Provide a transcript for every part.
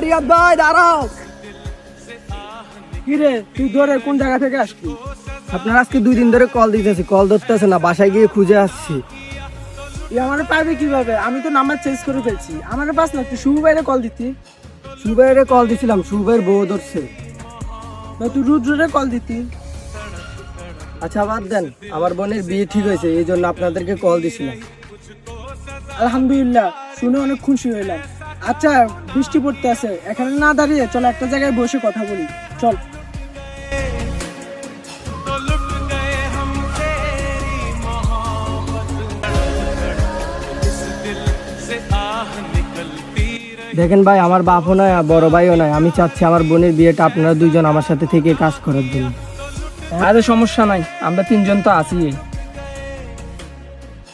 রিয়াদ ভাই দাঁড়াও। কি রে, তুই ধরে কোন জায়গা থেকে আসলি? আপনার আজকে 2 দিন ধরে কল দিতেছি, কল ধরতেছে না, বাসায় গিয়ে খুঁজে আসছি। তুই আমারে পাবি কিভাবে? আমি তো নাম্বার চেঞ্জ করে ফেলছি। আমারে পাস না, তুই শুভ ভাইরে কল দিতি। সুবাইরে কল দিছিলাম, সুবাইয়ের বউ ধরছে। না তুই রুদ্রে কল দিতি। আচ্ছা বাদ দেন, আমার বোনের বিয়ে ঠিক হয়েছে, এই জন্য আপনাদেরকে কল দিছিলাম। আলহামদুলিল্লাহ, শুনে অনেক খুশি হইলাম। আচ্ছা, বৃষ্টি পড়তে আছে, এখানে না দাঁড়িয়ে চল একটা জায়গায় বসে কথা বলি। চল। দেখেন ভাই, আমার বাপও নয় আর বড় ভাইও নয়, আমি চাচ্ছি আমার বোনের বিয়েটা আপনারা 2 জন আমার সাথে থেকে কাজ করার জন্য। আরে সমস্যা নাই, আমরা 3 জন তো আছি।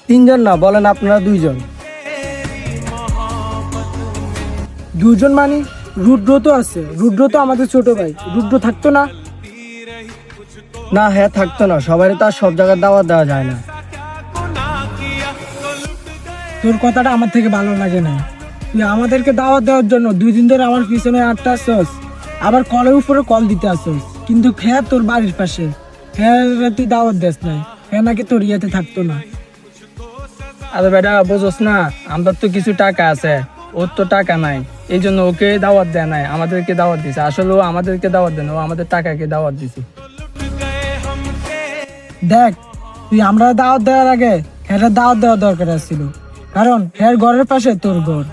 3 জন না, বলেন আপনারা 2 জন। 2 জন মানে? রুদ্র তো আছে, রুদ্র তো আমাদের ছোট ভাই, রুদ্র থাকতো না? না, হ্যাঁ থাকতো না, সবাই তো আর সব জায়গায় দাওয়াত দেওয়া যায় না। তোর কথাটা আমার থেকে ভালো লাগে না। তুই আমাদেরকে দাওয়াত দেওয়ার জন্য 2 দিন ধরে আমার পিছনে আটটা আসছস, আবার কলের উপরে কল দিতে আসছস, কিন্তু হ্যাঁ তোর বাড়ির পাশে, হ্যাঁ তুই দাওয়াত দেস নাই, হ্যাঁ নাকি তোর ইয়েতে থাকতো না। আরে বেটা বোঝস না, আমাদের তো কিছু টাকা আছে, ওর তো টাকা নাই, এই জন্য ওকে দাওয়াত দেয় নাই, আমাদেরকে দাওয়াত দিছে। আসলে ও আমাদেরকে দাওয়াত দেয় না, ও আমাদের টাকাকে দাওয়াত দিছে। দেখ, তুই আমরা দাওয়াত দেওয়ার আগে হ্যাঁ দাওয়াত দেওয়া দরকার ছিল, কারণ হ্যাঁ ঘরের পাশে তোর ঘর,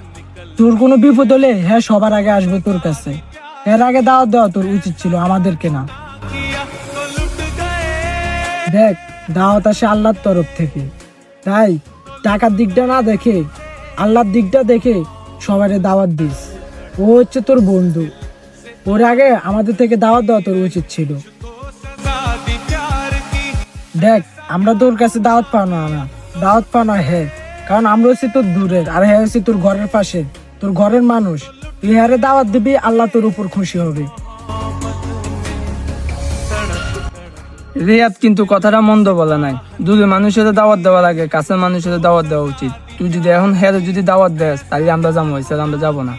তোর কোনো বিপদ হলে হ্যাঁ সবার আগে আসবে তোর কাছে। এর আগে দাওয়াত দেওয়া তোর উচিত ছিল, আমাদেরকে না। দেখ, দাওয়াত আসে আল্লাহর তরফ থেকে, তাই টাকার দিকটা না দেখে আল্লাহর দিকটা দেখে সবারে দাওয়াত দিস। ও হচ্ছে তোর বন্ধু, ওর আগে আমাদের থেকে দাওয়াত দেওয়া তোর উচিত ছিল। দেখ, আমরা তোর কাছে দাওয়াত পাওনা না, দাওয়াত পাওনা হ্যাঁ, কারণ আমরা হচ্ছে তোর দূরের, আর হ্যাঁ হচ্ছে তোর ঘরের পাশে, তোর ঘরের মানুষ। তুই হ্যাঁ দাওয়াত দিবি, আল্লাহ তোর উপর খুশি হবে। রিয়াদ কিন্তু কথাটা মন্দ বলা নাই, দূরের মানুষের দাওয়াত দেওয়া লাগে, কাছের মানুষের দাওয়াত দেওয়া উচিত। তুই যদি এখন হ্যাঁ যদি দাওয়াত দেস, তাহলে আমরা যাবো, স্যার আমরা যাবো না।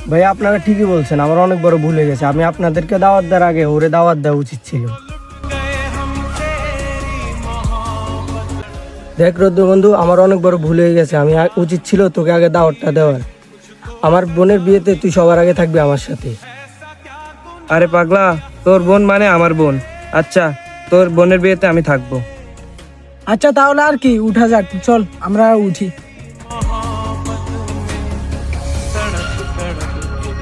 ভাই আপনারা ঠিকই বলছেন, আমার অনেক বড় ভুল হয়ে গেছে, আমি আপনাদেরকে দাওয়াত দেওয়ার আগে ওরে দাওয়াত দেওয়া উচিত ছিল। দেখ রুদ্র বন্ধু, আমার অনেক বড় ভুল হয়ে গেছে, আমি উচিত ছিল তোকে আগে দাওয়াতটা দেওয়ার। আমার বোনের বিয়েতে তুই সবার আগে থাকবি আমার সাথে। আরে পাগলা, তোর বোন মানে আমার বোন। আচ্ছা, তোর বোনের বিয়েতে আমি থাকবো। আচ্ছা তাহলে আর কি, উঠা যাক, চল আমরা উঠি।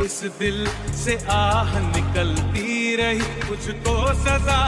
इस दिल से आह निकलती रही, कुछ तो सजा